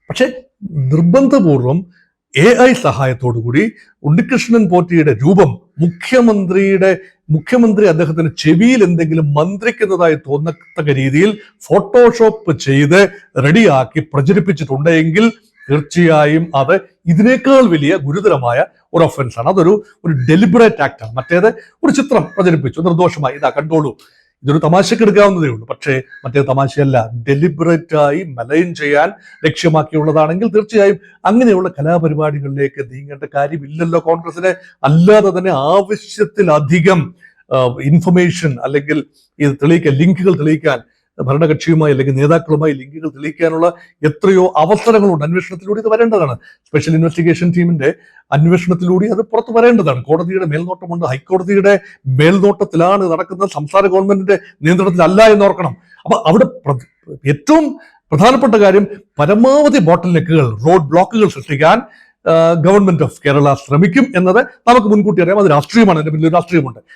പക്ഷെ നിർബന്ധപൂർവം AI സഹായത്തോടുകൂടി ഉണ്ണികൃഷ്ണൻ പോറ്റിയുടെ രൂപം മുഖ്യമന്ത്രി അദ്ദേഹത്തിന് ചെവിയിൽ എന്തെങ്കിലും മന്ത്രിക്കുന്നതായി തോന്നത്തക്ക രീതിയിൽ ഫോട്ടോഷോപ്പ് ചെയ്ത് റെഡിയാക്കി പ്രചരിപ്പിച്ചിട്ടുണ്ടെങ്കിൽ തീർച്ചയായും അത് ഇതിനേക്കാൾ വലിയ ഗുരുതരമായ ഒരു ഒഫൻസാണ്. അതൊരു ഡെലിബറേറ്റ് ആക്ടാണ്. മറ്റേത് ഒരു ചിത്രം പ്രചരിപ്പിച്ചു നിർദോഷമായി, ഇതാ കണ്ടോളൂ, ഇതൊരു തമാശക്ക് എടുക്കാവുന്നതേ ഉള്ളൂ. പക്ഷേ മറ്റേ തമാശയല്ല, ഡെലിബറേറ്റായി മലൈൻ ചെയ്യാൻ ലക്ഷ്യമാക്കിയുള്ളതാണെങ്കിൽ തീർച്ചയായും അങ്ങനെയുള്ള കലാപരിപാടികളിലേക്ക് നീങ്ങേണ്ട കാര്യമില്ലല്ലോ കോൺഗ്രസിന്. അല്ലാതെ തന്നെ ആവശ്യത്തിലധികം ഇൻഫർമേഷൻ അല്ലെങ്കിൽ ഇത് തെളിയിക്കാൻ, ലിങ്കുകൾ തെളിയിക്കാൻ, ഭരണകക്ഷിയുമായി അല്ലെങ്കിൽ നേതാക്കളുമായി ലിങ്കുകൾ തെളിയിക്കാനുള്ള എത്രയോ അവസരങ്ങളുണ്ട്. അന്വേഷണത്തിലൂടെ ഇത് വരേണ്ടതാണ്. സ്പെഷ്യൽ ഇൻവെസ്റ്റിഗേഷൻ ടീമിന്റെ അന്വേഷണത്തിലൂടെ അത് പുറത്തു വരേണ്ടതാണ്. കോടതിയുടെ മേൽനോട്ടമുണ്ട്, ഹൈക്കോടതിയുടെ മേൽനോട്ടത്തിലാണ് നടക്കുന്നത്, സംസ്ഥാന ഗവൺമെന്റിന്റെ നിയന്ത്രണത്തിലല്ല എന്ന് ഓർക്കണം. അപ്പൊ അവിടെ ഏറ്റവും പ്രധാനപ്പെട്ട കാര്യം പരമാവധി ബോട്ടിൽ നെക്കുകൾ, റോഡ് ബ്ലോക്കുകൾ സൃഷ്ടിക്കാൻ ഗവൺമെന്റ് ഓഫ് കേരള ശ്രമിക്കും എന്നത് നമുക്ക് മുൻകൂട്ടി അറിയാം. അത് രാഷ്ട്രീയമാണ്, അതിന്റെ പിന്നിൽ രാഷ്ട്രീയമുണ്ട്.